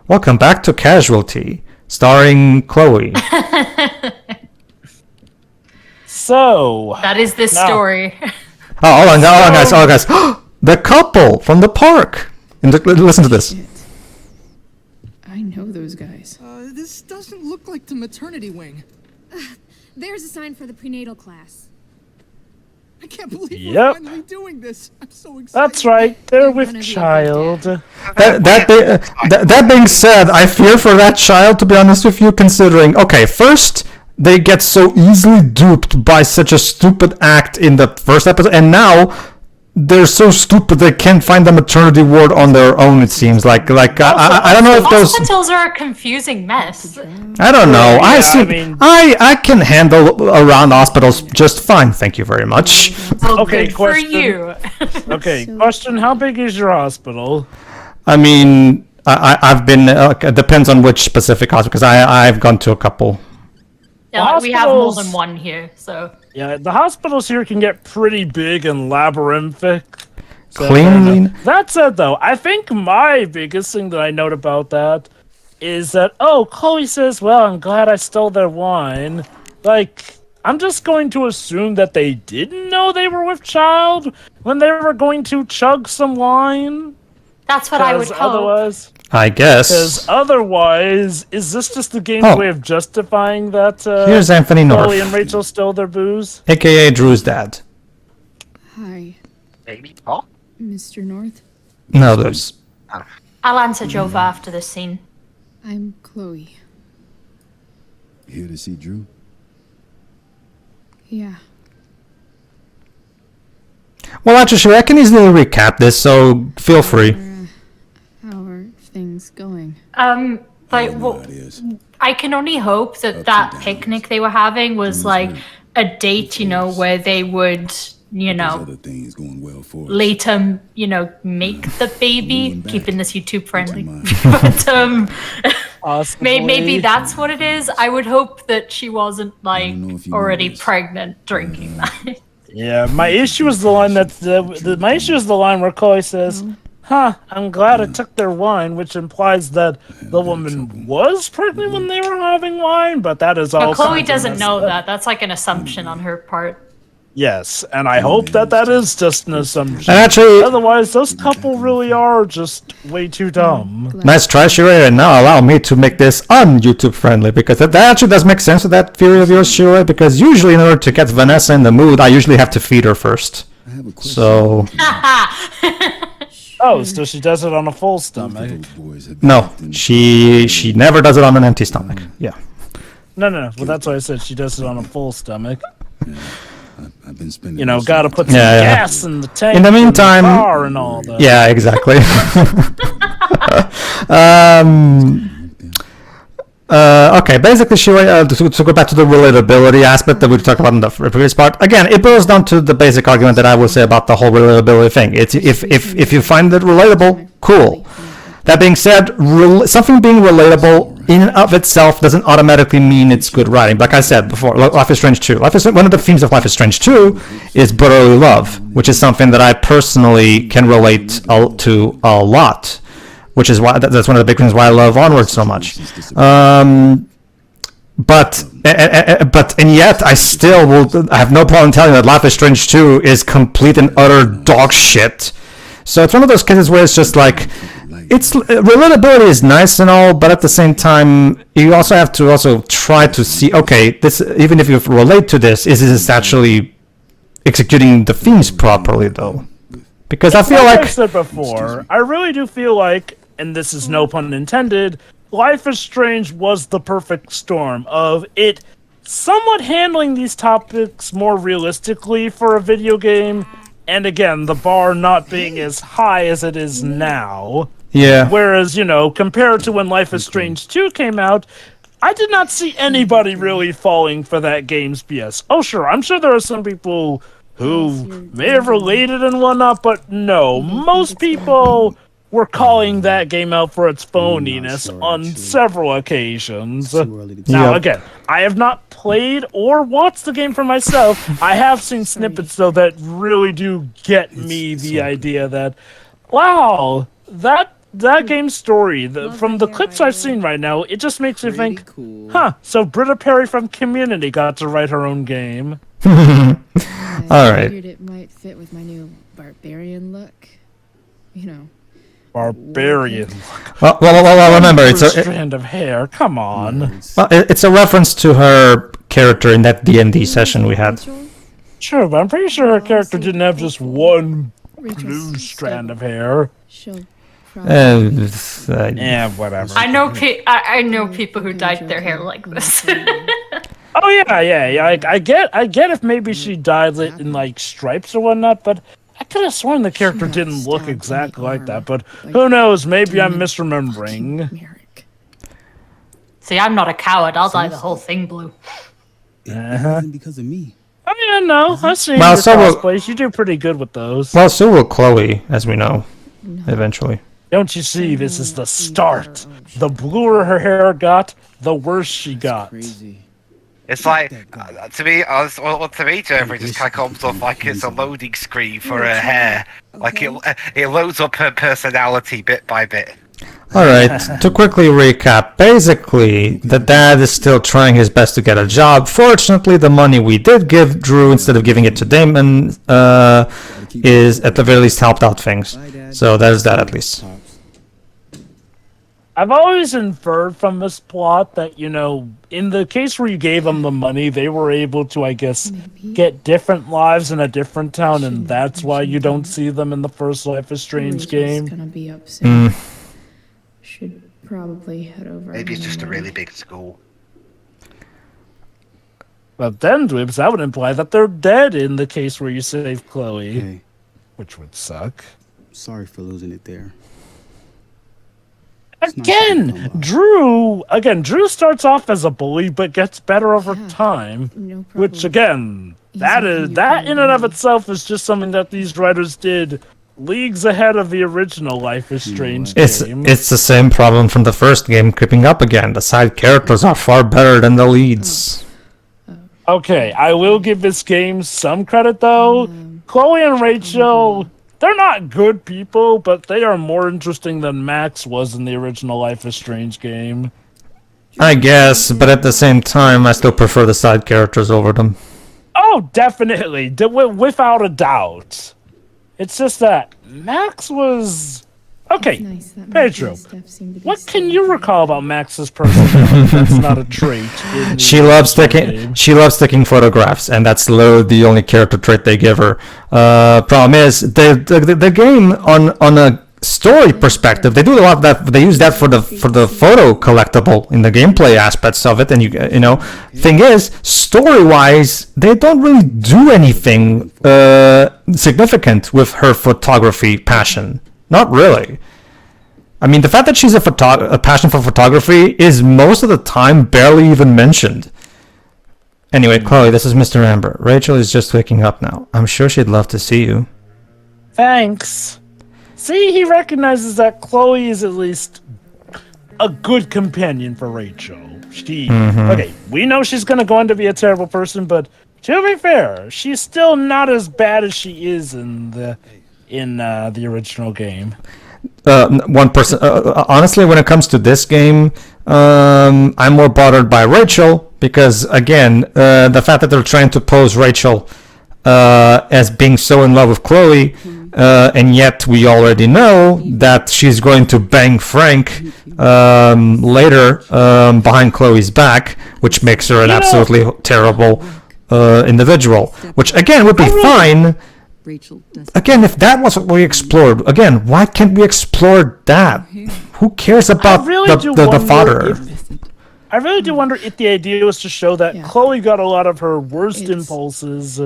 Welcome back to Casualty, starring Chloe. So That is this story. Oh, hold on, guys. The couple from the park. Listen to this. Shit. I know those guys. This doesn't look like the maternity wing. There's a sign for the prenatal class. I can't believe we're Yep. finally doing this. I'm so excited. that's right, they're with child. That being said, I fear for that child, to be honest with you, considering, okay, first, they get so easily duped by such a stupid act in the first episode, and now they're so stupid they can't find the maternity ward on their own, it seems. I don't know if those... Hospitals are a confusing mess. I don't know. Yeah, I can handle around hospitals just fine, thank you very much. Well, Okay, good for question. you. Okay, question, how big is your hospital? I mean, I've been... it depends on which specific hospital, because I've gone to a couple. Yeah, we have more Hospitals- than one here, so... Yeah, the hospitals here can get pretty big and labyrinthic. So, Cleanly... That said, though, I think my biggest thing that I note about that is that, Chloe says, well, I'm glad I stole their wine. Like, I'm just going to assume that they didn't know they were with child when they were going to chug some wine. That's what I would 'Cause hope. otherwise, I because guess. otherwise, is this just the game's Oh. way of justifying that Here's Anthony North, Chloe and Rachel stole their booze? aka Drew's dad. Hi, Baby Paul? Mr. North. No, there's... I'll answer Jova after this scene. I'm Chloe. Here to see Drew? Yeah. Well, actually, sure, I can easily recap this, so feel free. How are things going? Like, No well, ideas. I can only hope that that picnic they were having was like a date, where they would, There's other things going well for us. later, make the baby, Moving back. keeping this YouTube friendly. Mind. But Possibly. maybe that's what it is. I would hope that she wasn't like know if you know already this. pregnant drinking that. Yeah, my issue is the line my issue is the line where Chloe says, "Huh, I'm glad I took their wine," which implies that the woman was pregnant when they were having wine, but that is But all. Chloe kinds of doesn't messed know up. that. That's like an assumption on her part. Yes, and I hope that is just an assumption. And actually, Otherwise, those couple really are just way too dumb. nice try, Shirei, and now allow me to make this un-YouTube friendly, because that actually does make sense with that theory of yours, Shirei, because usually in order to get Vanessa in the mood, I usually have to feed her first. I have a question. So, Oh, so she does it on a full stomach. Those boys have been no, acting- she never does it on an empty stomach. Yeah. No. Well, that's why I said she does it on a full stomach. I've been spending. Gotta put some Yeah, yeah. gas in the tank. In the meantime- and the car and all that. Yeah, exactly. Okay, basically, to go back to the relatability aspect that we talked about in the previous part. Again, it boils down to the basic argument that I will say about the whole relatability thing. It's if you find it relatable, cool. That being said, something being relatable in and of itself doesn't automatically mean it's good writing. Like I said before, Life is Strange 2. One of the themes of Life is Strange 2 is brotherly love, which is something that I personally can relate to a lot, which is why that's one of the big reasons why I love Onward so much. But yet I have no problem telling you that Life is Strange 2 is complete and utter dog shit. So it's one of those cases where it's just like, relatability is nice and all, but at the same time, you also have to try to see, okay, this, even if you relate to this, is this actually executing the themes properly, though? Because I feel Like I like... said before, I really do feel like, and this is no pun intended, Life is Strange was the perfect storm of it somewhat handling these topics more realistically for a video game, and again, the bar not being as high as it is now. Yeah. Whereas, compared to when Life is Strange 2 came out, I did not see anybody really falling for that game's BS. Oh, sure, I'm sure there are some people who may have related and whatnot, but no, most people were calling that game out for its phoniness on several occasions. Now, again, I have not played or watched the game for myself. I have seen snippets, though, that really do get me the idea that, wow, that that game's story, Love from that the game, clips by I've the seen way. right now, it just makes me Pretty think, cool. so Britta Perry from Community got to write her own game. I Alright. figured it might fit with my new barbarian look. You know. Barbarian. Well, remember, it's a, strand of hair. Come on. it's a reference to her character in that D&D session we had. Rachel? Sure, but I'm pretty sure her character didn't have just one Rachel's blue strand stubborn. of hair. She'll probably Yeah, whatever. I know I know people who dyed their hair like this. Oh yeah. I get if maybe she dyed it in like stripes or whatnot, but I could have sworn the character got didn't look stabbed in exactly the like that. arm, But like who knows? Maybe I'm 10 misremembering. Merrick. See, I'm not a coward. I'll dye the whole thing blue. It wasn't because of me. Oh yeah, no, I've seen Well, your so will- cosplays. You do pretty good with those. Well, so will Chloe, as we know, eventually. Don't you see? This is the start. The bluer her hair got, the worse she got. Crazy. It's like, to me, Jennifer, it just kind of comes off like it's a loading screen for her hair. Like it loads up her personality bit by bit. Alright, to quickly recap, basically, the dad is still trying his best to get a job. Fortunately, the money we did give Drew, instead of giving it to Damon, is at the very least helped out things. So there's that at least. I've always inferred from this plot that, in the case where you gave them the money, they were able to, I guess, get different lives in a different town, and that's why you don't see them in the first Life is Strange Rachel's game. gonna be up soon. Should probably head over. Maybe it's and, just a really big school. But then, Dwibs, that would imply that they're dead in the case where you save Chloe, Hey, which would suck. sorry for losing it there. It's not Again, something to come Drew starts off as a bully, but gets better over Yeah. time. No problem. Which again, Easy that for is you that to in and of learn. itself is just something that these writers did leagues ahead of the original Life is Strange It's game. the same problem from the first game creeping up again. The side characters are far better than the leads. Okay, I will give this game some credit though. Chloe and Rachel, they're not good people, but they are more interesting than Max was in the original Life is Strange game. I guess, but at the same time, I still prefer the side characters over them. Oh, definitely, without a doubt. It's just that Max was okay. Nice that Pedro, Matthew's stuff seemed to be What can so you great. recall about Max's personality? That's not a trait. in the She loves original taking game? she loves taking photographs, and that's literally the only character trait they give her. Problem is, the game on a story perspective, they do a lot of that. They use that for the photo collectible in the gameplay aspects of it. And thing is, story wise, they don't really do anything significant with her photography passion. Not really. I mean, the fact that she's a passion for photography is most of the time barely even mentioned. Anyway, Chloe, this is Mr. Amber. Rachel is just waking up now. I'm sure she'd love to see you. Thanks. See, he recognizes that Chloe is at least a good companion for Rachel. Okay, we know she's going to go on to be a terrible person, but to be fair, she's still not as bad as she is in the original game. One person. Honestly, when it comes to this game, I'm more bothered by Rachel because, again, the fact that they're trying to pose Rachel as being so in love with Chloe, and yet we already know that she's going to bang Frank later behind Chloe's back, which makes her an absolutely terrible individual. Which, again, would be fine. Rachel does. Again, if that was what we explored, again, why can't we explore that? Who cares about the father? I really do wonder if the idea was to show that Yeah. Chloe got a lot of her worst impulses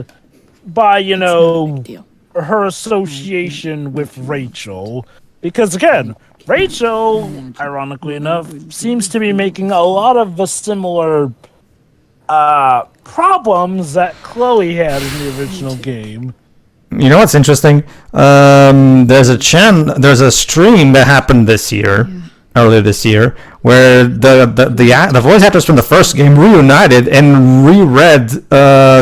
by, It's not a big deal. her association with Rachel. Because again, Rachel, ironically enough, seems to be making a lot of the similar problems that Chloe had in the original game. You know what's interesting? There's a stream that happened earlier this year, where the voice actors from the first game reunited and reread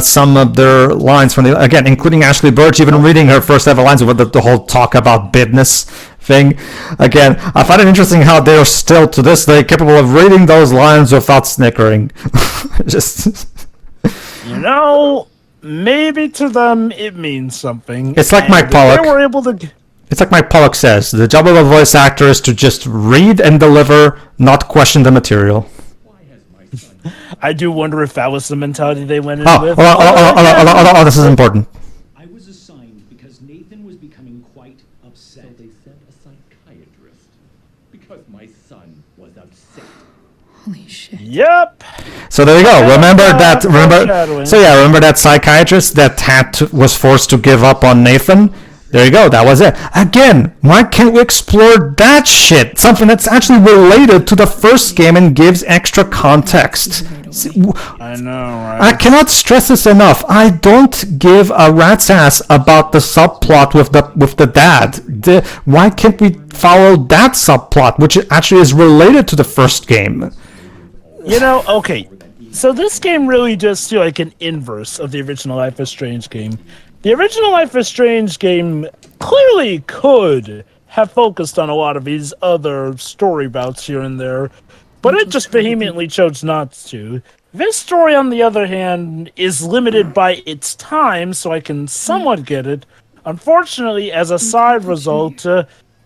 some of their lines from again, including Ashley Birch even reading her first ever lines with the whole talk about bidness thing. Again, I find it interesting how they are still to this day capable of reading those lines without snickering. Just You know, maybe to them it means something. It's like and Mike if Pollock. They were able to. It's like Mike Pollock says, the job of a voice actor is to just read and deliver, not question the material. I do wonder if that was the mentality they went in Oh, with. oh, this is important. I was assigned because Nathan was becoming quite upset. So they sent a psychiatrist because my son was upset. Holy shit. Yep. So there you go. Remember that? foreshadowing. Remember that psychiatrist that was forced to give up on Nathan? There you go. That was it. Again, why can't we explore that shit? Something that's actually related to the first game and gives extra context. I know, right? I cannot stress this enough. I don't give a rat's ass about the subplot with the dad. Why can't we follow that subplot, which actually is related to the first game? You know, okay. So this game really just feel like an inverse of the original Life is Strange game. The original Life is Strange game clearly could have focused on a lot of these other story bouts here and there, but it just vehemently chose not to. This story, on the other hand, is limited by its time, so I can somewhat get it. Unfortunately, as a side result,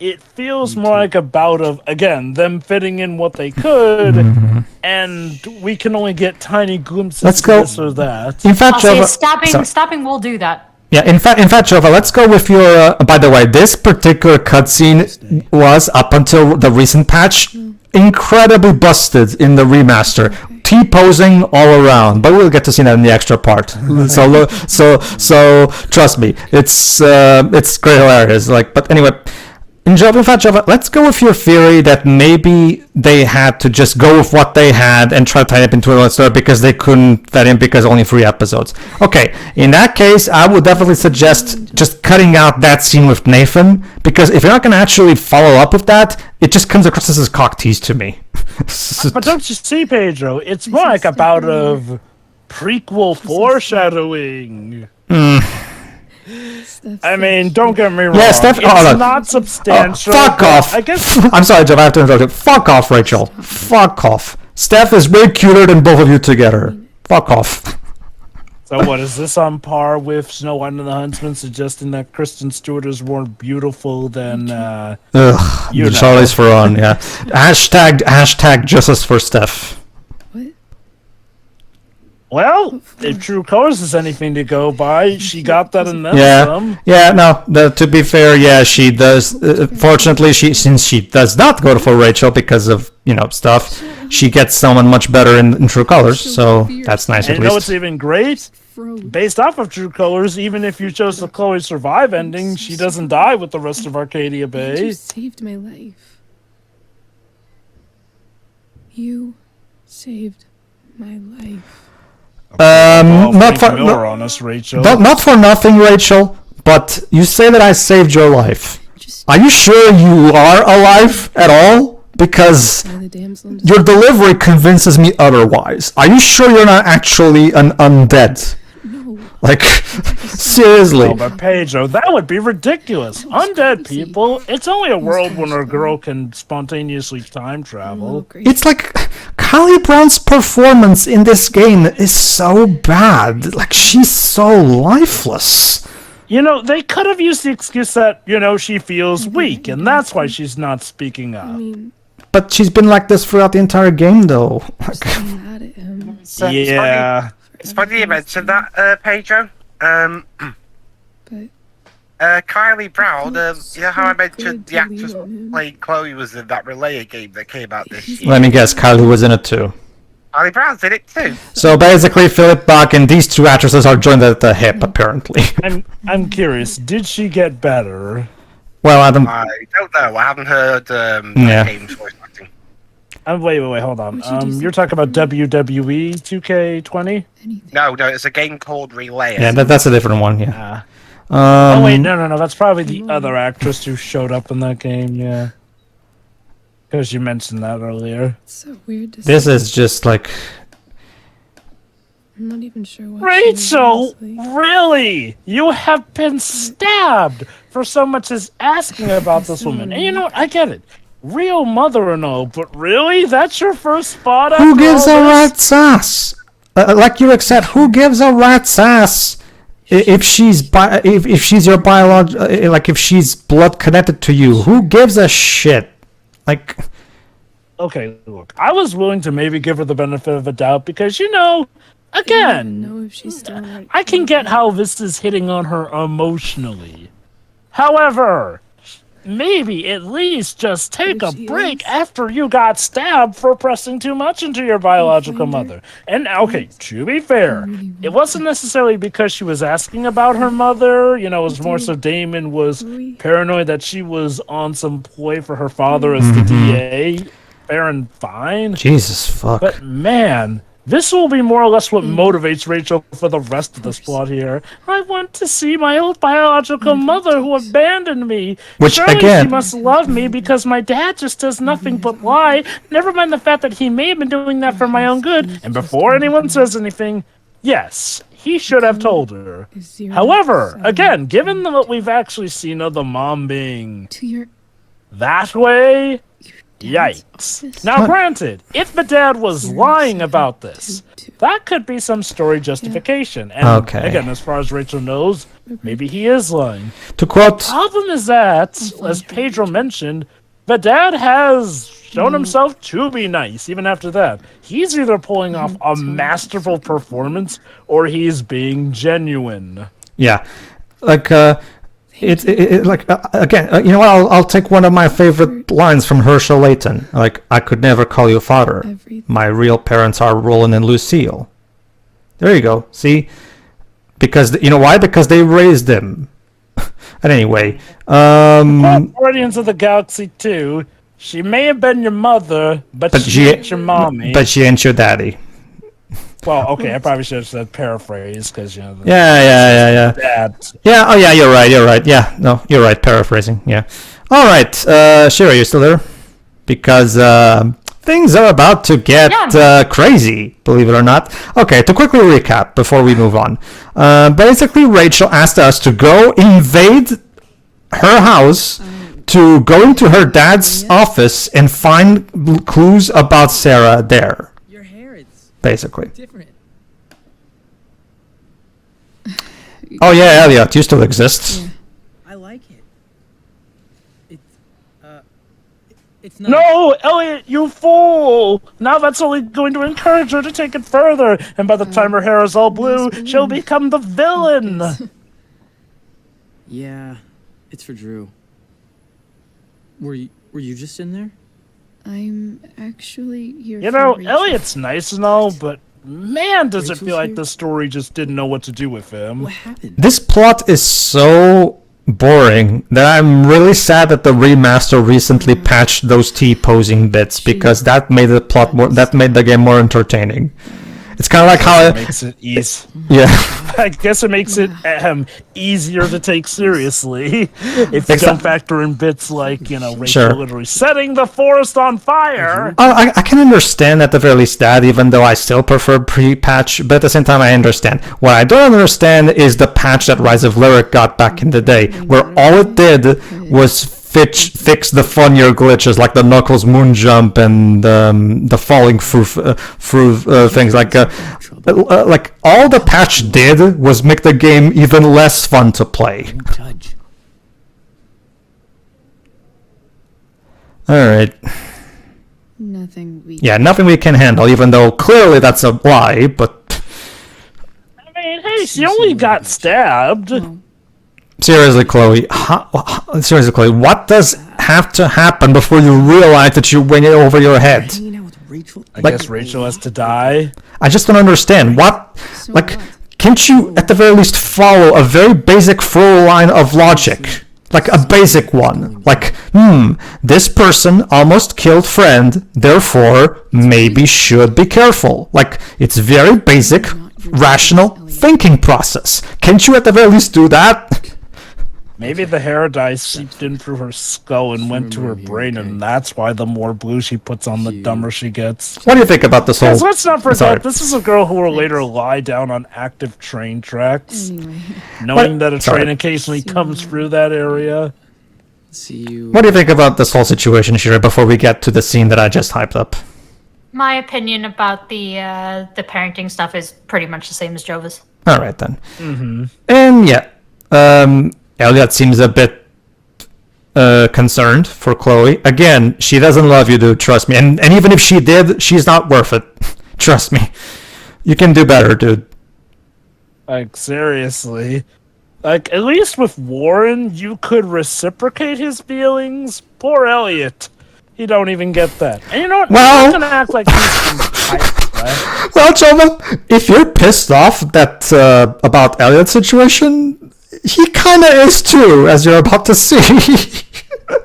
it feels more like a bout of, again, them fitting in what they could, and we can only get tiny glimpses Let's of go. this or that. In fact, I'll say Jova, stopping will do that. Yeah, in fact, Jova, let's go with your. By the way, this particular cutscene was up until the recent patch incredibly busted in the remaster, T-posing all around. But we'll get to see that in the extra part. So trust me, it's great hilarious. But anyway. In fact, Jova, let's go with your theory that maybe they had to just go with what they had and try to tie it up into a story because they couldn't fit in because only 3 episodes. Okay, in that case, I would definitely suggest just cutting out that scene with Nathan, because if you're not going to actually follow up with that, it just comes across as cock tease to me. But don't you see, Pedro? It's more like a bout of prequel foreshadowing. I mean, don't get me wrong. Yeah, Steph. It's not substantial. Fuck off. I guess. I'm sorry, Jeff. I have to interrupt you. Fuck off, Rachel. Fuck off. Steph is way cuter than both of you together. Fuck off. So what is this on par with Snow White and the Huntsman, suggesting that Kristen Stewart is more beautiful than Charlize Theron. Yeah. Hashtag justice for Steph. Well, if True Colors is anything to go by, she got that in them. Yeah. No. To be fair, yeah, she does. Fortunately, since she does not go for Rachel because of stuff, she gets someone much better in True Colors. So that's nice. And at you know least. what's even great? Based off of True Colors, even if you chose the Chloe survive ending, she doesn't die with the rest of Arcadia Bay. You saved my life. You saved my life. Not for on us, Rachel. not for nothing, Rachel. But you say that I saved your life. Are you sure you are alive at all? Because your delivery convinces me otherwise. Are you sure you're not actually an undead? No. Like, seriously. Oh, but Pedro, that would be ridiculous. Undead people, it's only a world when a girl can spontaneously time travel. It's like Kylie Brown's performance in this game is so bad. Like, she's so lifeless. They could have used the excuse that, she feels weak, and that's why she's not speaking up. But she's been like this throughout the entire game, though. Yeah. It's funny you mentioned that, Pedro. Kylie Brown, you know how I mentioned the actress playing Chloe was in that Relayer game that came out this year? Let me guess, Kylie was in it too. Kylie Brown's in it too. So basically, Philip Bach and these 2 actresses are joined at the hip, apparently. I'm curious, did she get better? Well, I don't know. I haven't heard games voice acting. Wait, hold on. You're talking about WWE 2K20? No, it's a game called Relayer. Yeah, that's a different one, yeah. Oh, wait, no. That's probably the other actress who showed up in that game, yeah. Because you mentioned that earlier. It's so weird to This is just like... I'm not even sure what. Rachel, really? You have been stabbed for so much as asking about this woman. And you know what? I get it. Real mother and all, but really? That's your first spot after Who gives all a this? rat's ass? Like you said, who gives a rat's ass if she's if she's your like if she's blood connected to you? Who gives a shit? Like, Okay, look, I was willing to maybe give her the benefit of a doubt because, I don't again, know if she's still alright. I can get how this is hitting on her emotionally. However, maybe at least just take a She break is. after you got stabbed for pressing too much into your biological mother. And okay, to be fair, it wasn't necessarily because she was asking about her mother. It was more so Damon was paranoid that she was on some ploy for her father as the DA. Fair and fine. Jesus fuck. But man, this will be more or less what motivates Rachel for the rest of this plot here. I want to see my old biological mother who abandoned me. Which, Surely again- she must love me because my dad just does nothing but lie. Never mind the fact that he may have been doing that for my own good. And before anyone says anything, yes, he should have told her. However, again, given what we've actually seen of the mom being To your that way, dad's yikes. office? Now, granted, if the dad was lying about this, that could be some story justification. And Okay. again, as far as Rachel knows, maybe he is lying. To quote, Problem is that, as Pedro mentioned, the dad has shown himself to be nice, even after that. He's either pulling off a masterful performance or he's being genuine. yeah, like like again, you know what? I'll take one of my favorite lines from Herschel Layton. Like, I could never call you father. My real parents are Roland and Lucille. There you go. See, because you know why? Because they raised him. And anyway, Guardians of the Galaxy 2, she may have been your mother, but she ain't your mommy. but she ain't your daddy. Well, okay, I probably should have said paraphrase, because, Yeah. Dad. Yeah, oh yeah, you're right. Yeah, no, you're right, paraphrasing, yeah. All right, Shira, you still there? Because things are about to get crazy, believe it or not. Okay, to quickly recap before we move on. Basically, Rachel asked us to go invade her house, to go into her dad's office and find clues about Sarah there, Your hair, it's basically. different. Oh yeah, Eliot, you still exist. I like it. It's not. No, Elliot, you fool! Now that's only going to encourage her to take it further, and by the time her hair is all blue, she'll become the villain! Yeah, it's for Drew. Were you just in there? I'm actually here. You for know, Rachel. Elliot's nice and all, but man, does it Rachel's feel like here? the story just didn't know what to do with him. What happened? This plot is so boring that I'm really sad that the remaster recently patched those T-posing bits, because that made the plot more, that made the game more entertaining. It's kind of like how It makes it easy. yeah. I guess it makes it easier to take seriously if you don't factor in bits like, Rachel Sure. literally setting the forest on fire. I can understand at the very least that, even though I still prefer pre-patch, but at the same time I understand. What I don't understand is the patch that Rise of Lyric got back in the day, where all it did was fix the funnier glitches like the Knuckles moon jump and the falling through things like all the patch did was make the game even less fun to play. Don't judge. All right. Nothing we. Yeah, nothing we can handle, even though clearly that's a lie, but I mean, hey, she only got stabbed. seriously, Chloe, what does have to happen before you realize that you went over your head? Hanging out with Rachel. I guess Rachel has to die. I just don't understand. Can't you at the very least follow a very basic through line of logic? Like a basic one. Like, this person almost killed friend, therefore maybe should be careful. Like, it's very basic, rational thinking process. Can't you at the very least do that? Maybe the hair dye seeped in through her skull and went to her brain, and that's why the more blue she puts on, the dumber she gets. What do you think about this whole... Because let's not forget, Sorry. this is a girl who will later lie down on active train tracks, Anyway, knowing that a Sorry. train occasionally comes through that area. See you. What do you think about this whole situation, Shira, before we get to the scene that I just hyped up? My opinion about the parenting stuff is pretty much the same as Jova's. All right, then. And yeah, Eliot seems a bit concerned for Chloe. Again, she doesn't love you, dude, trust me. And even if she did, she's not worth it. Trust me. You can do better, dude. Like, seriously. Like, at least with Warren, you could reciprocate his feelings. Poor Elliot. He don't even get that. And you know what? Well- I'm not gonna act like he's entitled, right? Well, Jova, if you're pissed off that about Eliot's situation, he kind of is too, as you're about to see.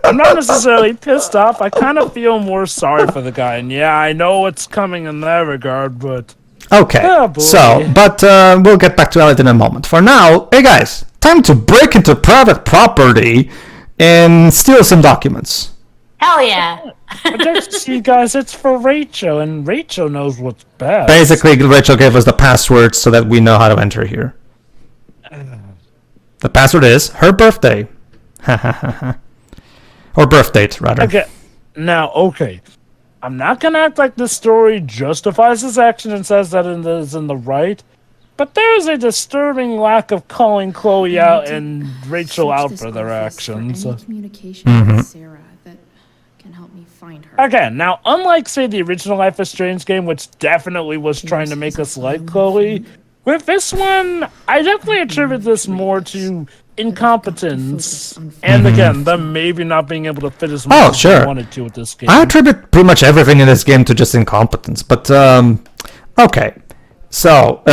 I'm not necessarily pissed off. I kind of feel more sorry for the guy. And yeah, I know what's coming in that regard, but... Okay, Oh, boy. so, but we'll get back to Eliot in a moment. For now, hey guys, time to break into private property and steal some documents. Hell yeah! But just see, guys, it's for Rachel, and Rachel knows what's best. Basically, Rachel gave us the password so that we know how to enter here. The password is her birthday. Or birth date, rather. Okay, now, okay. I'm not gonna act like this story justifies his action and says that it is in the right, but there is a disturbing lack of calling Chloe out and Rachel search out this for their office actions. any communication with Sarah that can help me find her. Again, now, unlike, say, the original Life is Strange game, which definitely was trying to make us like Chloe, with this one, I definitely attribute this more to incompetence, and again, them maybe not being able to fit as much as sure. they wanted to with this game. I attribute pretty much everything in this game to just incompetence, but, okay. So,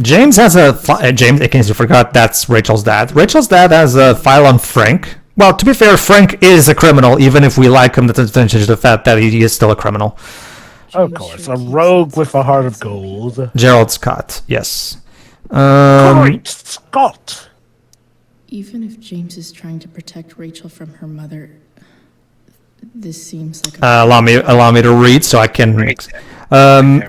James has a... James, in case you forgot, that's Rachel's dad. Rachel's dad has a file on Frank. Well, to be fair, Frank is a criminal, even if we like him, that doesn't change the fact that he is still a criminal. Of course, a rogue with a heart of gold. Gerald Scott, yes. Great Scott! Even if James is trying to protect Rachel from her mother, this seems like a... Allow me to read so I can...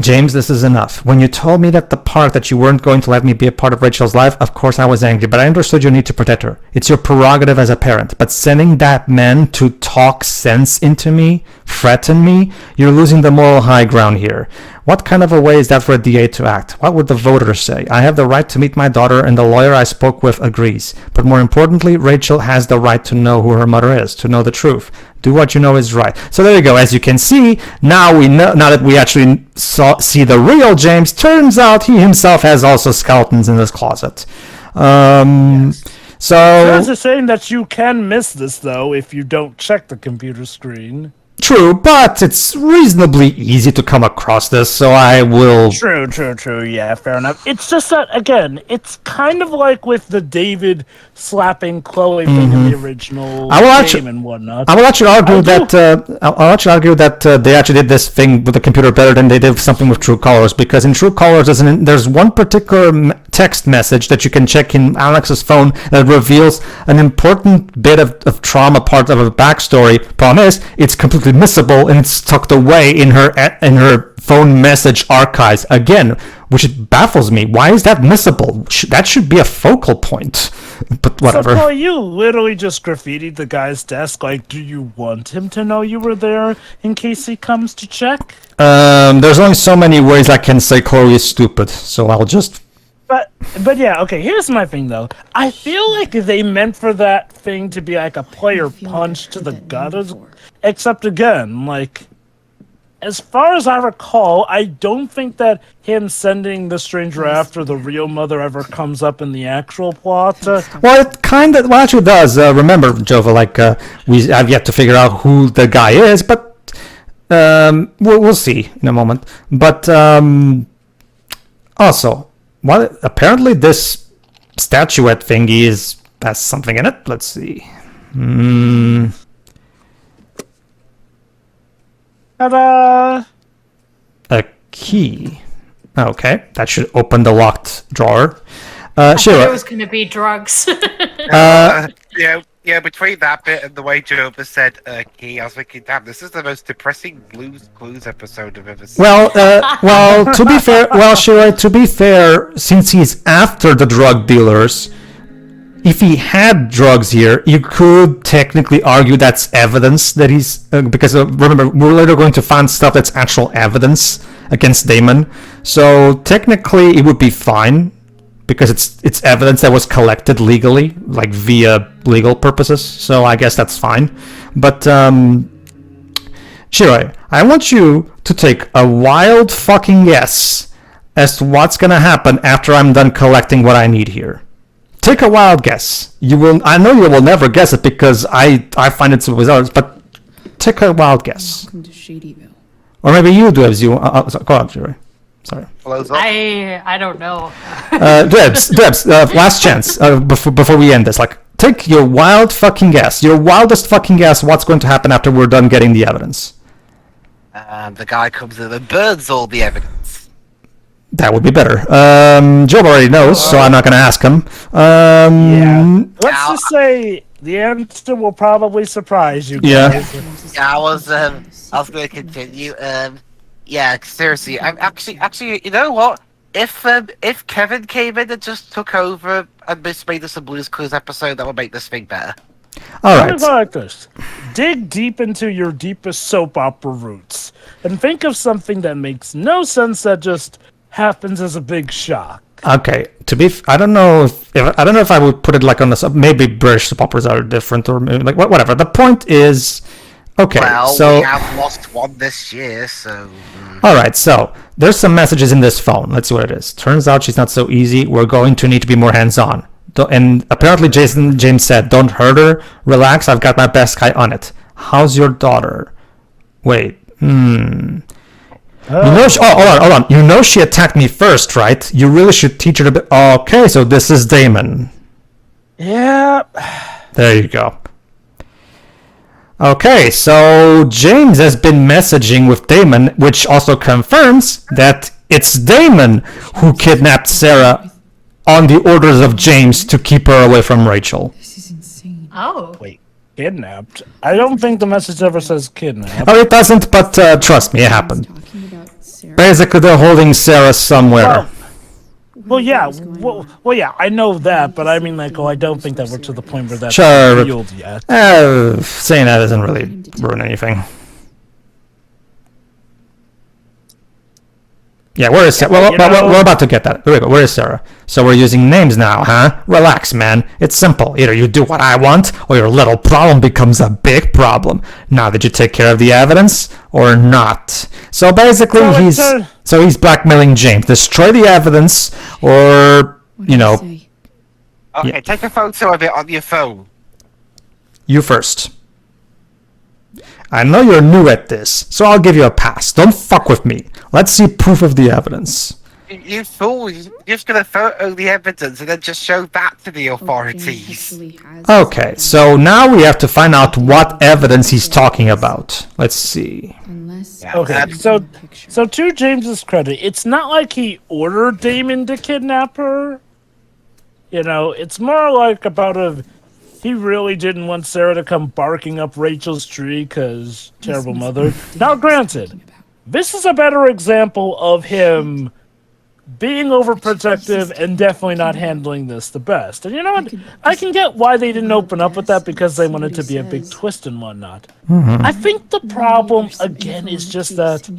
James, this is enough. When you told me that the part that you weren't going to let me be a part of Rachel's life, of course I was angry, but I understood you need to protect her. It's your prerogative as a parent. But sending that man to talk sense into me, threaten me, you're losing the moral high ground here. What kind of a way is that for a DA to act? What would the voters say? I have the right to meet my daughter, and the lawyer I spoke with agrees. But more importantly, Rachel has the right to know who her mother is, to know the truth. Do what you know is right. So there you go. As you can see, now we know. Now that we actually see the real James, turns out he himself has also skeletons in his closet. So There's a saying that you can miss this, though, if you don't check the computer screen. true, but it's reasonably easy to come across this. So I will. True, yeah, fair enough. It's just that, again, it's kind of like with the David slapping Chloe thing in the original I will game actu- and whatnot. I will actually argue I that they actually did this thing with the computer better than they did something with True Colors, because in True Colors there's one particular text message that you can check in Alex's phone that reveals an important bit of trauma part of a backstory. Problem is, it's completely missable and it's tucked away in her phone message archives again, which baffles me. Why is that missable? That should be a focal point. But whatever. So, Chloe, you literally just graffitied the guy's desk. Like, do you want him to know you were there in case he comes to check? There's only so many ways I can say Chloe is stupid, so I'll just... But yeah, okay, here's my thing, though. I feel like they meant for that thing to be like a player punch to the gut, except again, like, as far as I recall, I don't think that him sending the stranger after the real mother ever comes up in the actual plot. Well, it kind of... Well, actually does. Remember, Jova, we have yet to figure out who the guy is, but we'll see in a moment. But also, apparently this statuette thingy has something in it. Let's see. Ta-da! A key. Okay, that should open the locked drawer. I thought Shira. it was going to be drugs. Yeah, between that bit and the way Job has said key, I was thinking, damn, this is the most depressing Blues Clues episode I've ever seen. Well, to be fair, Shira, to be fair, since he's after the drug dealers, if he had drugs here, you could technically argue that's evidence that he's because remember, we're later going to find stuff that's actual evidence against Damon. So technically, it would be fine. Because it's evidence that was collected legally, like via legal purposes, so I guess that's fine. But Shiroi, I want you to take a wild fucking guess as to what's gonna happen after I'm done collecting what I need here. Take a wild guess. You will. I know you will never guess it because I find it so bizarre. But take a wild guess. Welcome to Shadyville. Or maybe you do as you. Go on, Shiroi. Sorry. I don't know. Debs, last chance before we end this. Like, take your wild fucking guess. Your wildest fucking guess what's going to happen after we're done getting the evidence. The guy comes in and burns all the evidence. That would be better. Job already knows, so I'm not going to ask him. Yeah. Let's just say the answer will probably surprise you guys. Yeah, I was going to continue. Yeah, seriously. I'm actually, you know what? If Kevin came in and just took over and made us a Blues Clues episode, that would make this thing better. All Let me right. go like this. Dig deep into your deepest soap opera roots and think of something that makes no sense that just happens as a big shock. Okay. I don't know if I would put it like on the maybe British soap operas are different or maybe like whatever. The point is. Okay, Well, so we have lost one this year, so... all right, so there's some messages in this phone. Let's see what it is. Turns out she's not so easy. We're going to need to be more hands-on. And apparently James said, don't hurt her. Relax, I've got my best guy on it. How's your daughter? Wait, You know hold on. You know she attacked me first, right? You really should teach her to be... Okay, so this is Damon. Yeah. There you go. Okay, so James has been messaging with Damon, which also confirms that it's Damon who kidnapped Sarah on the orders of James to keep her away from Rachel. This is insane. Oh. Wait, kidnapped? I don't think the message ever says kidnapped. Oh, it doesn't, but trust me, it happened. Talking about Sarah. Basically, they're holding Sarah somewhere. Well, yeah. Well, yeah, I know that, but I mean, like, I don't think that we're to the point where that's Sure. revealed yet. Saying that doesn't really ruin anything. Yeah, where is Sarah? Well, we're about to get that. Here we go. Where is Sarah? So we're using names now, huh? Relax, man. It's simple. Either you do what I want, or your little problem becomes a big problem. Now, did you take care of the evidence, or not? So basically, he's blackmailing James. Destroy the evidence, or, you know... Okay, Yeah. take a photo of it on your phone. You first. I know you're new at this, so I'll give you a pass. Don't fuck with me. Let's see proof of the evidence. You fool, you're just gonna photo the evidence and then just show that to the authorities. Okay, so now we have to find out what evidence he's talking about. Let's see. Okay, so to James's credit, it's not like he ordered Damon to kidnap her. You know, it's more like he really didn't want Sarah to come barking up Rachel's tree because terrible mother. Now, granted, this is a better example of him being overprotective and definitely not handling this the best. And you know what? I can get why they didn't open up with that because they wanted to be a big twist and whatnot. I think the problem, again, is just that,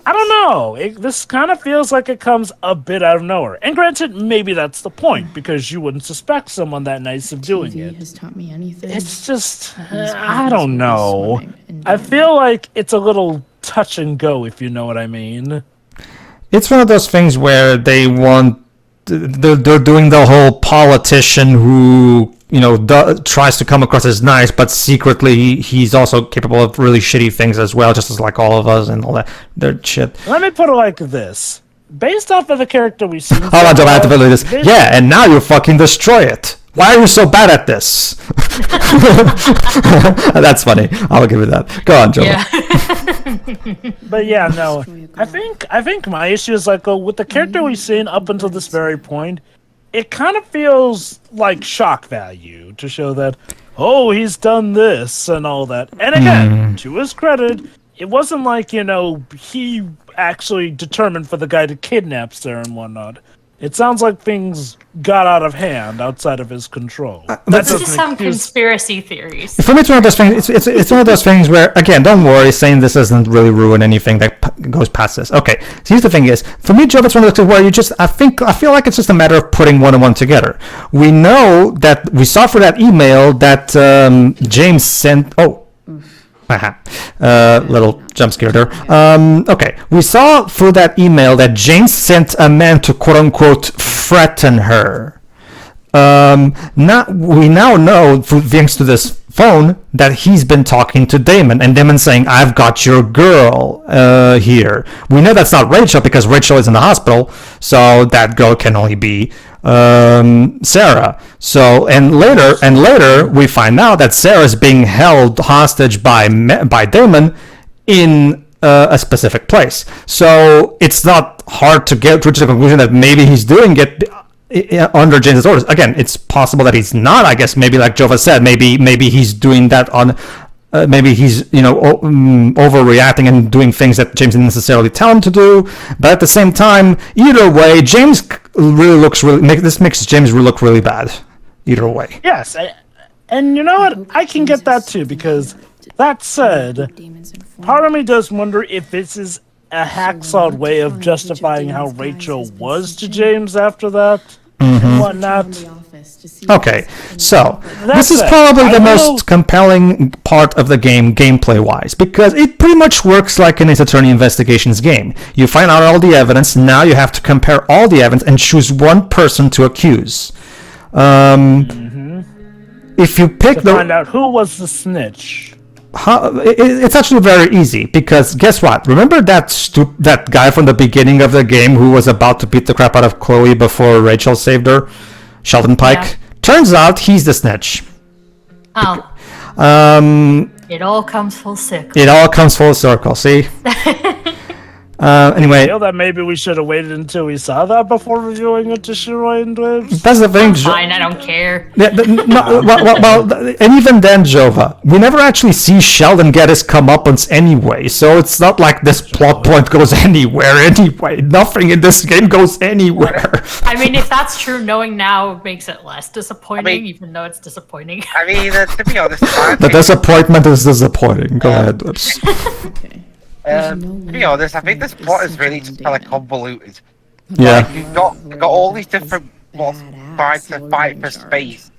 I don't know, this kind of feels like it comes a bit out of nowhere. And granted, maybe that's the point, because you wouldn't suspect someone that nice of doing it. Has taught me anything. It's just, I don't know. I feel like it's a little touch and go, if you know what I mean. It's one of those things where they're doing the whole politician who, you know, tries to come across as nice, but secretly he's also capable of really shitty things as well, just as like all of us and all that. They're shit. Let me put it like this. Based off of the character we see... Hold on, Joe, I have to believe this. Yeah, and now you fucking destroy it. Why are you so bad at this? That's funny. I'll give it that. Go on, Joe. Yeah. But yeah, no. I think my issue is like with the character we've seen up until this very point, it kind of feels like shock value to show that, oh, he's done this and all that. And again, to his credit, it wasn't like, he actually determined for the guy to kidnap Sarah and whatnot. It sounds like things got out of hand outside of his control. This is some conspiracy theories. For me, it's one of those things. It's one of those things where, again, don't worry, saying this doesn't really ruin anything that goes past this. Okay, so here's the thing: is for me, Joe, it's one of those things where I feel like it's just a matter of putting one and one together. We know that we saw for that email that James sent. Little jump scare there. Okay, we saw through that email that James sent a man to quote unquote threaten her. We now know, thanks to this phone, that he's been talking to Damon, and Damon saying, "I've got your girl here." We know that's not Rachel because Rachel is in the hospital, so that girl can only be Sarah. So and later we find out that Sarah is being held hostage by Damon in a specific place. So it's not hard to get to the conclusion that maybe he's doing it under James's orders. Again, it's possible that he's not. I guess maybe, like Jova said, maybe he's doing that on. Maybe he's overreacting and doing things that James didn't necessarily tell him to do. But at the same time, either way, James this makes James look really bad. Either way. Yes, and you know what? I can get that too, because that said, part of me does wonder if this is a hacksawed way of justifying how Rachel was to James after that and whatnot. Okay, so this is probably the most compelling part of the game, gameplay-wise, because it pretty much works like an Ace Attorney Investigations game. You find out all the evidence, now you have to compare all the evidence and choose one person to accuse. If you pick to find out who was the snitch. It's actually very easy, because guess what? Remember that guy from the beginning of the game who was about to beat the crap out of Chloe before Rachel saved her? Sheldon Pike? Yeah. Turns out he's the snitch. Oh. It all comes full circle. It all comes full circle, see? Anyway, I feel that maybe we should have waited until we saw that before reviewing it to Shiroi and Dwebs. That's the thing. Fine, I don't care. Well, and even then, Jova, we never actually see Sheldon get his comeuppance anyway, so it's not like this plot point goes anywhere anyway. Nothing in this game goes anywhere. I mean, if that's true, knowing now makes it less disappointing, even though it's disappointing. I mean, to be honest, the disappointment is disappointing. Go ahead, Dwebs. Okay. To be honest, I think this plot is really just kind of convoluted. Yeah. Like, you've got all these different plots trying to fight for space.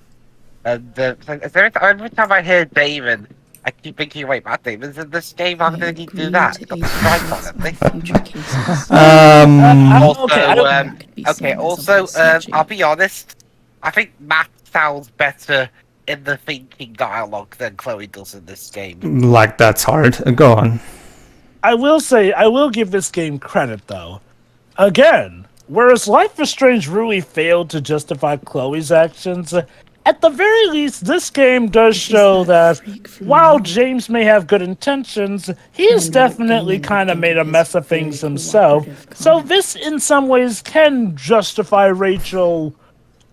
And every time I hear Damon, I keep thinking, wait, Matt Damon's in this game, how did he do that? He got the strike on him. Also, I'll be honest, I think Matt sounds better in the thinking dialogue than Chloe does in this game. Like, that's hard. Go on. I will give this game credit, though. Again, whereas Life is Strange really failed to justify Chloe's actions, at the very least, this game does show that while James may have good intentions, he has definitely kind of made a mess of things himself. So this, in some ways, can justify Rachel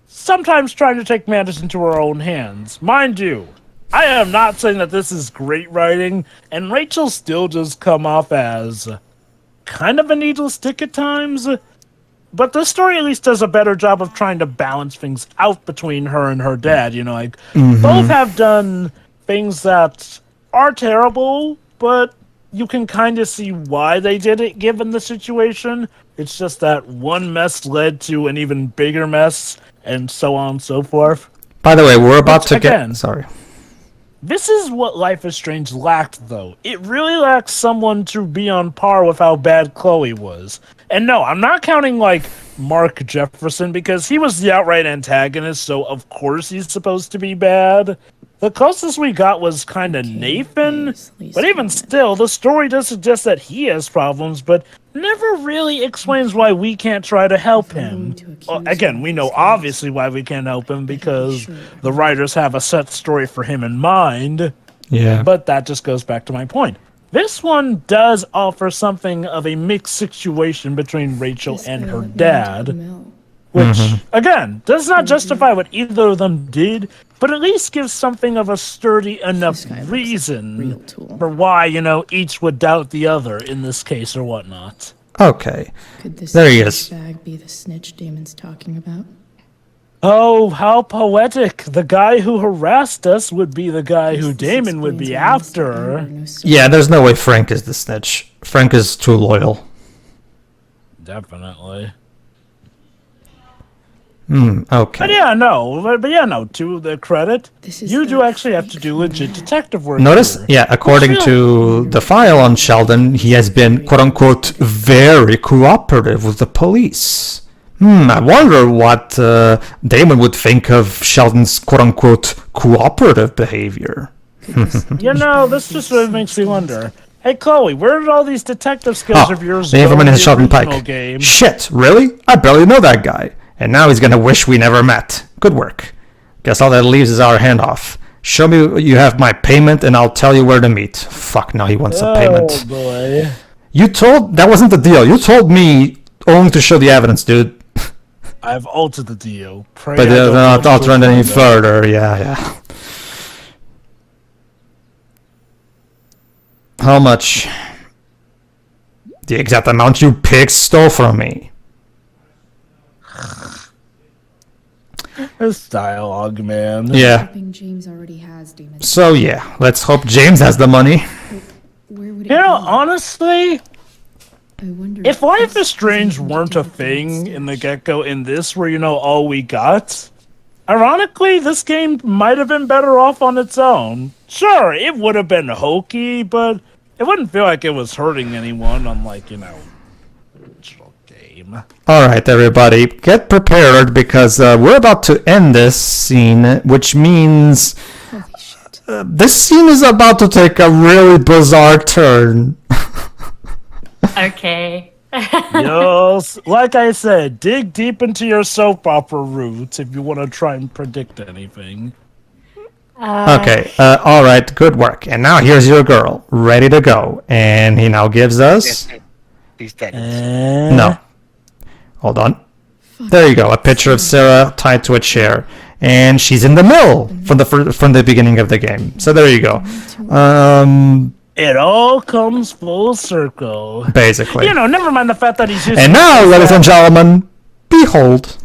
sometimes trying to take matters into her own hands. Mind you, I am not saying that this is great writing, and Rachel still does come off as kind of a needless dick at times, but the story at least does a better job of trying to balance things out between her and her dad. Both have done things that are terrible, but you can kind of see why they did it given the situation. It's just that one mess led to an even bigger mess, and so on and so forth. By the way, we're about to get... Sorry. This is what Life is Strange lacked, though. It really lacked someone to be on par with how bad Chloe was. And no, I'm not counting, Mark Jefferson, because he was the outright antagonist, so of course he's supposed to be bad. The closest we got was kind of Nathan, but even still, the story does suggest that he has problems, but never really explains why we can't try to help him. Again, we know obviously why we can't help him, because the writers have a set story for him in mind. Yeah. But that just goes back to my point. This one does offer something of a mixed situation between Rachel and her dad. Which, again, does not justify what either of them did, but at least gives something of a sturdy enough This guy looks like a reason real tool. for why, each would doubt the other in this case or whatnot. Okay. Could this There he is. bag be the snitch Damon's talking about? Oh, how poetic. The guy who harassed us would be the guy who This Damon would be explains why Mr. after. Amber knows so Yeah, there's no way Frank is the snitch. Frank is too loyal. Definitely. Okay. But yeah, no, to the credit, This is you do that actually have to fake do legit man. detective work. Notice, here. yeah, according to the file on Sheldon, he has been, quote-unquote, very cooperative with the police. I wonder what Damon would think of Sheldon's, quote-unquote, cooperative behavior. This just really makes me wonder. Hey, Chloe, where did all these detective skills of yours the go informant in is the Sheldon original Pike. game? Shit, really? I barely know that guy. And now he's gonna wish we never met. Good work. Guess all that leaves is our handoff. Show me you have my payment and I'll tell you where to meet. Fuck, now he wants a payment. Oh, boy. That wasn't the deal. You told me only to show the evidence, dude. I've altered the deal. Pray But I don't not go alter it any further. further. Yeah. How much? The exact amount you pigs stole from me. This dialogue, man. Yeah. hoping James already has Damon's. So yeah, let's hope James has the money. Where would it Honestly, be? I wonder if Life this is Strange anything to weren't do a with the thing in the stash. get-go in this, where, all we got, ironically, this game might have been better off on its own. Sure, it would have been hokey, but it wouldn't feel like it was hurting anyone, unlike, original game. All right, everybody, get prepared because we're about to end this scene, which means Holy shit. this scene is about to take a really bizarre turn. Okay. Yes, like I said, dig deep into your soap opera roots if you want to try and predict anything. Okay, all right, good work. And now here's your girl, ready to go. And he now gives us... He's dead. No. Hold on. There you go, a picture of Sarah tied to a chair. And she's in the mill from the beginning of the game. So there you go. It all comes full circle. Basically. Never mind the fact that he's using... And now, ladies and gentlemen, behold...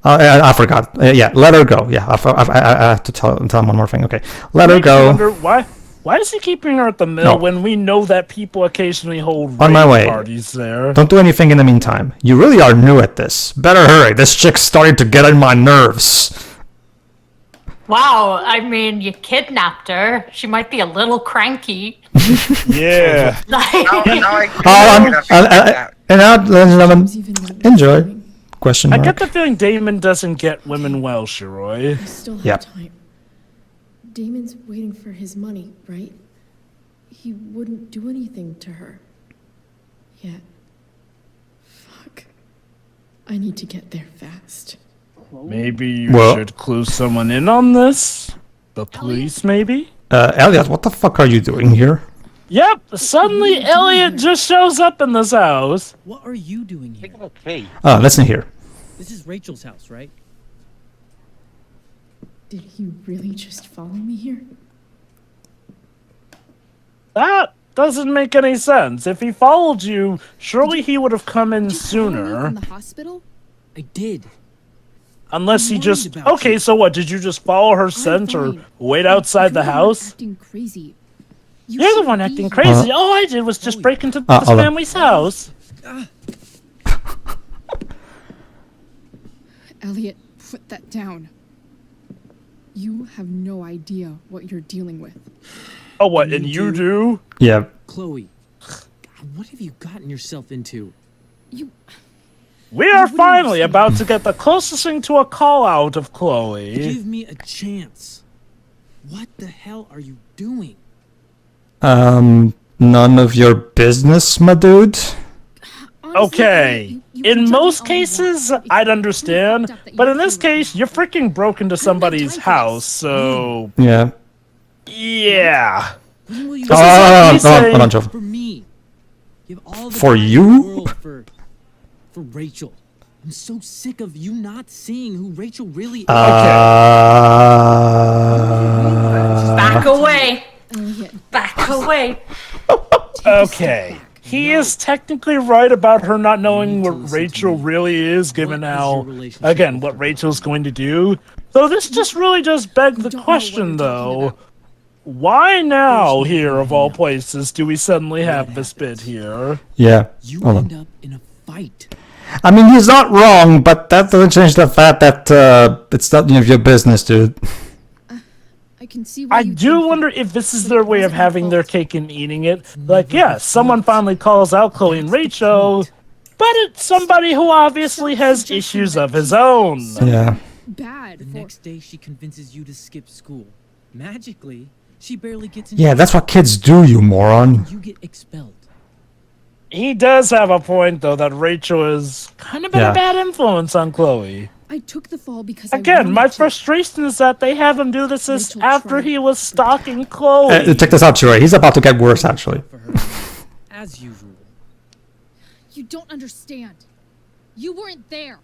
I forgot. Yeah, let her go. Yeah, I have to tell him one more thing. Okay, let her Makes me go. wonder, why is he keeping her at the mill No. when we know that people occasionally hold On my rave way. parties there? Don't do anything in the meantime. You really are new at this. Better hurry. This chick's starting to get on my nerves. Wow, I mean, you kidnapped her. She might be a little cranky. Yeah. Like, And now, ladies and gentlemen, Who's even what enjoy. doing? Question I mark. get the feeling Damon doesn't get women well, Shiroi. I still have Yep. time. Damon's waiting for his money, right? He wouldn't do anything to her. Yet. Fuck. I need to get there fast. Maybe you Well- should clue someone in on this? The police, maybe? Eliot, what the fuck are you doing here? Yep, suddenly Eliot just shows up in this house. What are you doing here? Okay. Listen here. This is Rachel's house, right? Did he really just follow me here? That doesn't make any sense. If he followed you, surely he would have come in You follow me sooner. From the hospital? I did. Unless he I'm just... worried about Okay, you. so what? Did you just follow her I'm scent or fine. wait outside the You're one house? Acting crazy. You You're the shouldn't one be acting here. crazy. All I did was just break into this hold on. family's house. Elliot, put that down. You have no idea what you're dealing with. Oh, what? And you do? Yeah. Chloe. God, what have you gotten yourself into? You... We are finally about to get the closest thing to a call out of Chloe. Give me a chance. What the hell are you doing? None of your business, my dude. Honestly, Okay, you can in tell me most all you want, cases, but it's I'd pretty understand, fucked up that but you in this feel like case, that. you freaking broke into somebody's time for house, this. so... Yeah. Yeah. When will you This is like me saying- hold on, Joe. for me? You have all the For time in you? the world for Rachel. I'm so sick of you not seeing who Rachel really is. Back away. Elliot, Back away. Okay. He is technically right about her not knowing what Rachel really is, given how, again, what Rachel's going to do. Though this just really does beg the question, though. Why now, here of all places, do we suddenly have this bit here? Yeah. You Hold on. end up in a fight. I mean, he's not wrong, but that doesn't change the fact that it's not none of your business, dude. I can see why I you do think wonder that, if this is but their it way of wasn't my having their fault. cake and eating it. Like, yeah, someone finally calls out Chloe and Rachel, but it's somebody who obviously has issues of his own. Yeah. Bad. The for- next day, she convinces you to skip school. Magically, she barely gets in. Yeah, that's what kids do, you moron. You get expelled. He does have a point, though, that Rachel is kind of been Yeah. a bad influence on Chloe. I took the fall because I Again, my wanted to. frustration is that they have him do this Rachel after tried. he was stalking Chloe. Check this out, Shiroi. He's about to get worse, actually. For her, as usual. You don't understand. You weren't there.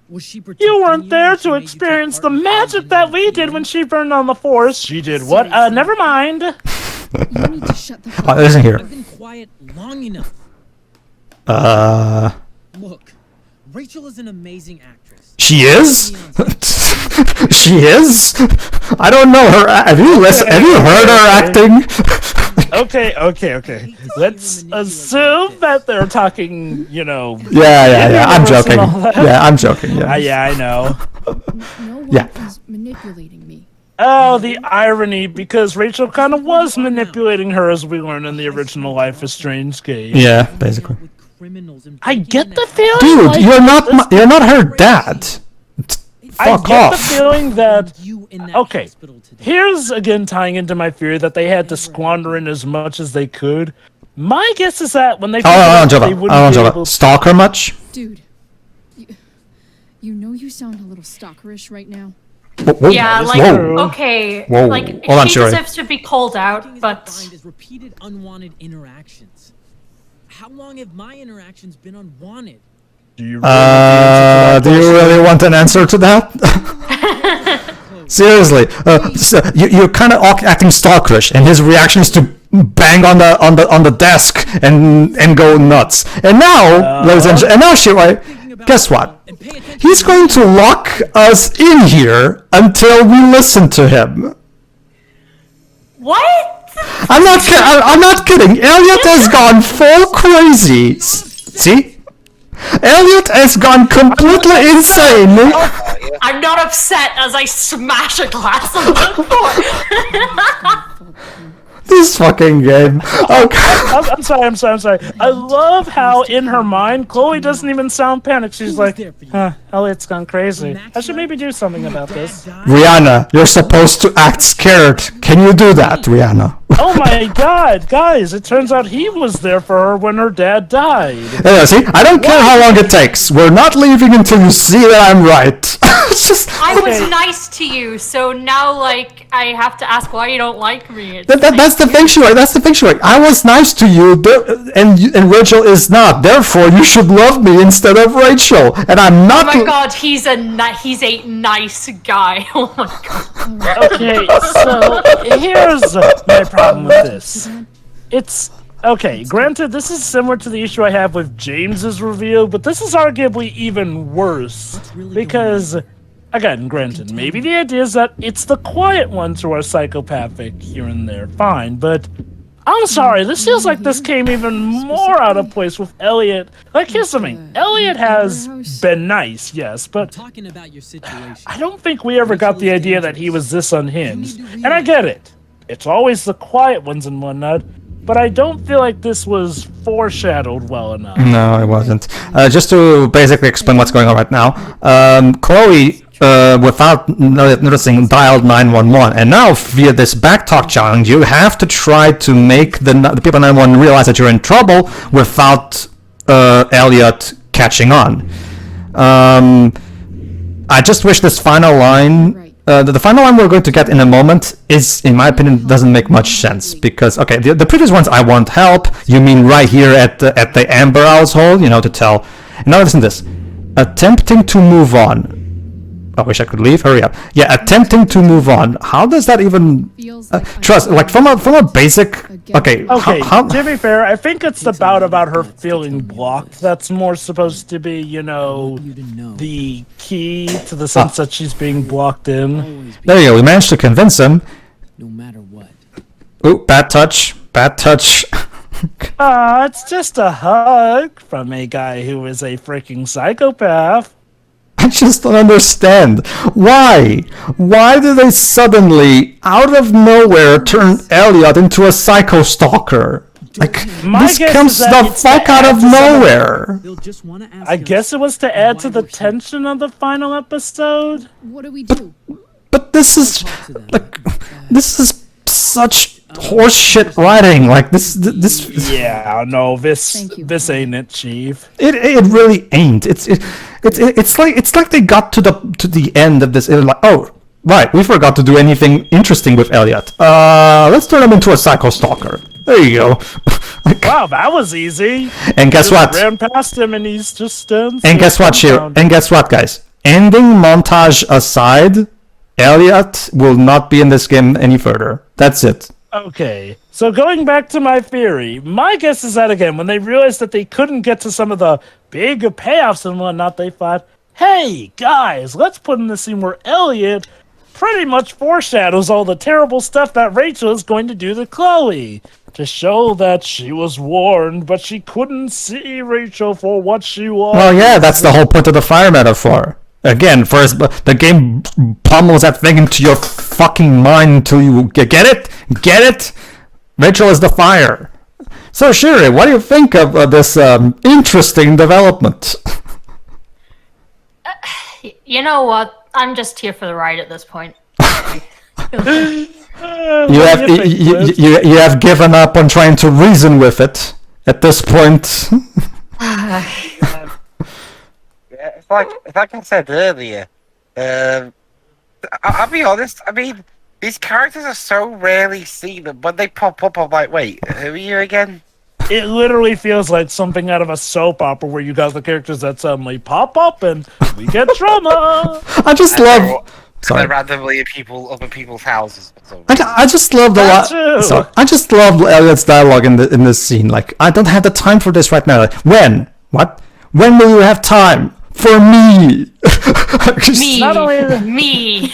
Was she protecting You weren't there when she to made you take experience the part in magic that we did when she burned on the force. She did what? Never mind. You need to shut the fuck Oh, listen here. I've been quiet long enough. Look, Rachel is an amazing actress. She is? She is? I don't know her. Have you heard her acting? Okay. Let's assume that they're talking, Yeah. I'm universe and joking. all that. Yeah, I'm joking. Yeah. Yeah, I know. No one Yeah. is manipulating me. Oh, the irony, because Rachel kind of was manipulating her, as we learned in the original Life is Strange game. Yeah, basically. With criminals and I breaking get in the that feeling. Dude, like you're not her dad. I Fuck get off. the feeling that. you in that Okay, hospital today. here's again tying into my fear that they had to squander in as much as they could. My guess is that when they figured out that they wouldn't be able to. Stalker much? Dude, you know you sound a little stalkerish right now. Whoa, Yeah, like, whoa. okay, Whoa. like, Hold on, she Shiroi. deserves to be called out, Thing is but defined as repeated unwanted interactions. How long have my interactions been unwanted? Do you really Do you really want an answer to that? Seriously, so you're kind of acting stalkerish, and his reaction is to bang on the desk and go nuts. And now, ladies and gentlemen, and now, Shiroi, guess what? And pay attention He's to going to lock us in here until we listen to him. what? I'm not kidding. Eliot has gone full crazy. See? Eliot has gone completely insane. I'm not upset as I smash a glass on the floor. This fucking game. Okay. I'm sorry. I love how in her mind, Chloe doesn't even sound panicked. She's like, Elliot's gone crazy. I should maybe do something about this. Rihanna, you're supposed to act scared. Can you do that, Rihanna? Oh my god, guys, it turns out he was there for her when her dad died. Yeah, see, I don't care how long it takes. We're not leaving until you see that I'm right. It's just I was nice to you, so now, like, I have to ask why you don't like me. It's that's the thing, Shiroi. That's the thing, Shiroi. I was nice to you, and Rachel is not. Therefore, you should love me instead of Rachel. And I'm not. oh my god, he's a nice guy. Oh my god. Okay, so here's my problem with this. It's okay, granted, this is similar to the issue I have with James's reveal, but this is arguably even worse. Because, again, granted, maybe the idea is that it's the quiet ones who are psychopathic here and there, fine, but I'm sorry, this feels like this came even more out of place with Eliot. Like, here's something. Eliot has been nice, yes, but talking about your situation. I don't think we ever got the idea that he was this unhinged. And I get it. It's always the quiet ones and whatnot, but I don't feel like this was foreshadowed well enough. No, it wasn't. Just to basically explain what's going on right now, Chloe, without noticing, dialed 911, and now via this backtalk challenge, you have to try to make the people in 911 realize that you're in trouble without Eliot catching on. I just wish this final line. The final line we're going to get in a moment is, in my opinion, doesn't make much sense because, okay, the previous ones, I want help. You mean right here at the Amber household, to tell. Now listen to this. attempting to move on. I wish I could leave. Hurry up. Yeah, attempting to move on. How does that even trust? Like from a basic. Okay. Okay. To be fair, I think it's about her feeling blocked. That's more supposed to be, the key to the sense that she's being blocked in. There you go. We managed to convince him. No matter what. Ooh, bad touch. Bad touch. It's just a hug from a guy who is a freaking psychopath. I just don't understand. Why? Why do they suddenly, out of nowhere, turn Eliot into a psychostalker? Like, this comes the fuck out of nowhere. They'll just want to ask I guess it was to add to the we're tension of the final episode. What do we do? But this is, this is such horseshit writing. Like, this. Yeah, no, this ain't it, Chief. It really ain't. It's like they got to the end of this. It was like, oh, right, we forgot to do anything interesting with Eliot. Let's turn him into a psychostalker. There you go. Wow, that was easy. And guess what? Ran past him and he's just standing. And guess what, Shir? And guess what, guys? Ending montage aside, Eliot will not be in this game any further. That's it. Okay, so going back to my theory, my guess is that again, when they realized that they couldn't get to some of the big payoffs and whatnot, they thought, hey, guys, let's put in the scene where Eliot pretty much foreshadows all the terrible stuff that Rachel is going to do to Chloe, to show that she was warned, but she couldn't see Rachel for what she was. Well, yeah, that's the whole point of the fire metaphor. Again, first, the game pummels that thing into your fucking mind until you get it? Get it? Rachel is the fire. So, Shiri, what do you think of this interesting development? You know what? I'm just here for the ride at this point. You have given up on trying to reason with it at this point. It's like I said earlier. I'll be honest. I mean, these characters are so rarely seen that when they pop up, I'm like, wait, who are you again? It literally feels like something out of a soap opera where you got the characters that suddenly pop up and we get drama. I just love. Sorry. Randomly in other people's houses. I just love I just love Eliot's dialogue in this scene. Like, I don't have the time for this right now. Like, when? What? When will you have time? For me. Me.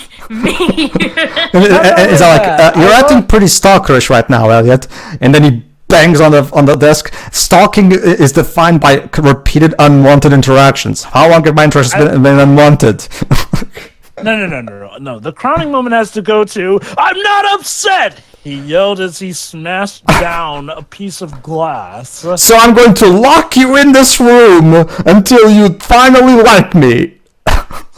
It's like you're acting pretty stalkerish right now, Eliot. And then he bangs on the desk. Stalking is defined by repeated unwanted interactions. How long have my interactions been unwanted? No. The crowning moment has to go to, I'm not upset! He yelled as he smashed down a piece of glass. So I'm going to lock you in this room until you finally like me.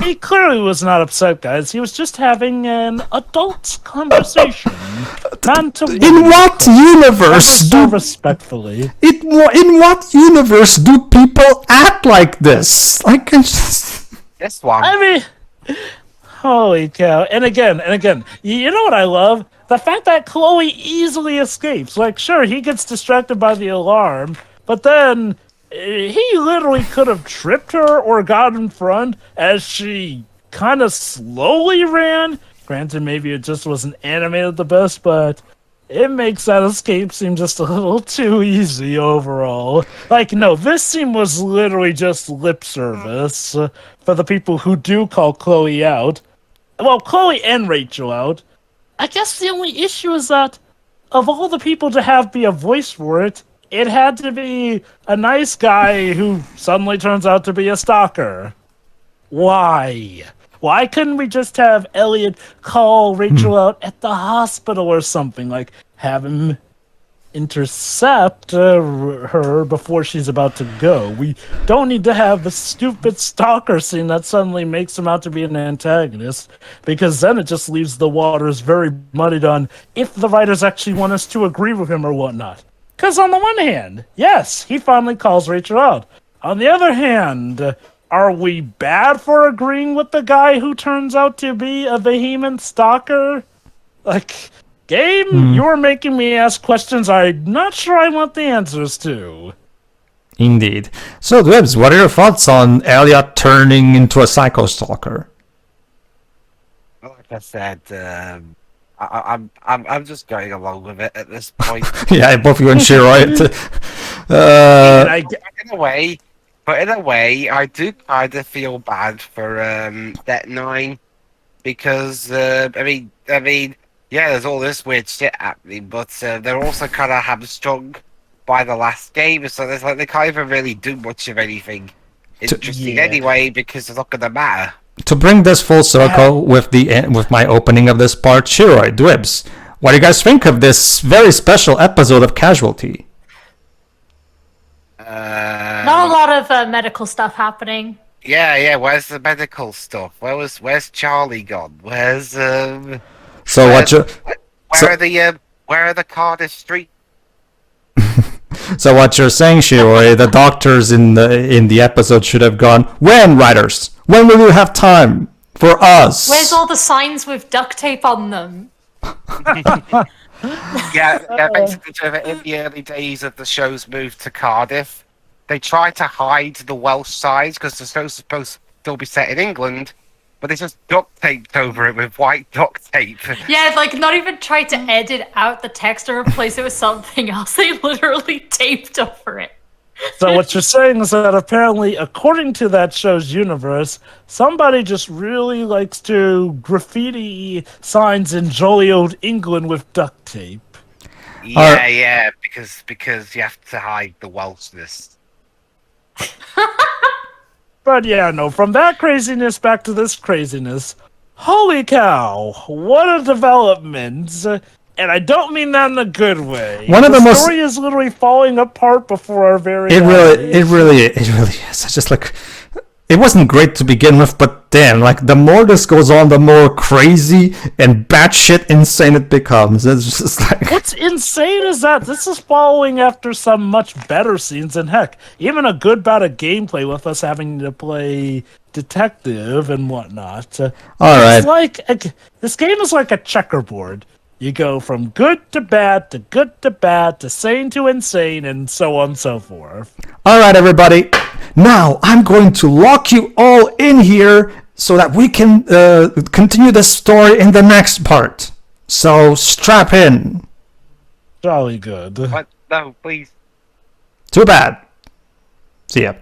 He clearly was not upset, guys. He was just having an adult conversation. In what universe respectfully. In what universe do people act like this? Like, this one. I mean, holy cow. And again, you know what I love? The fact that Chloe easily escapes. Like, sure, he gets distracted by the alarm, but then he literally could have tripped her or got in front as she kind of slowly ran. Granted, maybe it just wasn't animated the best, but it makes that escape seem just a little too easy overall. Like, no, this scene was literally just lip service for the people who do call Chloe out. Well, Chloe and Rachel out. I guess the only issue is that of all the people to have be a voice for it, it had to be a nice guy who suddenly turns out to be a stalker. Why? Why couldn't we just have Eliot call Rachel out at the hospital or something? Like, have him intercept her before she's about to go. We don't need to have the stupid stalker scene that suddenly makes him out to be an antagonist, because then it just leaves the waters very muddied on if the writers actually want us to agree with him or whatnot. Because on the one hand, yes, he finally calls Rachel out. On the other hand, are we bad for agreeing with the guy who turns out to be a vehement stalker? Like, game, you're making me ask questions I'm not sure I want the answers to. Indeed. So, Dwebs, what are your thoughts on Eliot turning into a psychostalker? Like I said, I'm just going along with it at this point. Yeah, both you and Shiroi. In a way, I do kind of feel bad for Det 9 because I mean, yeah, there's all this weird shit happening, but they're also kind of hamstrung by the last game, so there's like they can't even really do much of anything interesting anyway because it's not gonna matter. To bring this full circle with my opening of this part, Shiroi, Dwebs, what do you guys think of this very special episode of Casualty? Not a lot of medical stuff happening. Yeah. Where's the medical stuff? Where's Charlie gone? Where are the Cardiff Street? So what you're saying, Shiroi, the doctors in the episode should have gone, when, writers? When will you have time for us? Where's all the signs with duct tape on them? Yeah, basically in the early days of the show's move to Cardiff, they tried to hide the Welsh signs because the show's supposed to still be set in England, but they just duct taped over it with white duct tape. Yeah, like not even tried to edit out the text or replace it with something else. They literally taped over it. So what you're saying is that apparently, according to that show's universe, somebody just really likes to graffiti signs in jolly old England with duct tape. Yeah, because you have to hide the Welshness. But yeah, no, from that craziness back to this craziness. Holy cow, what a development. And I don't mean that in a good way. The story is literally falling apart before our very eyes. It really is. It's just like, it wasn't great to begin with, but damn, like the more this goes on, the more crazy and batshit insane it becomes. It's just like, what's insane is that this is following after some much better scenes, and heck, even a good bout of gameplay with us having to play detective and whatnot. All right. It's like this game is like a checkerboard. You go from good to bad to good to bad to sane to insane and so on and so forth. All right, everybody. Now I'm going to lock you all in here so that we can continue the story in the next part. So strap in. Jolly good. What? No, please. Too bad. See ya.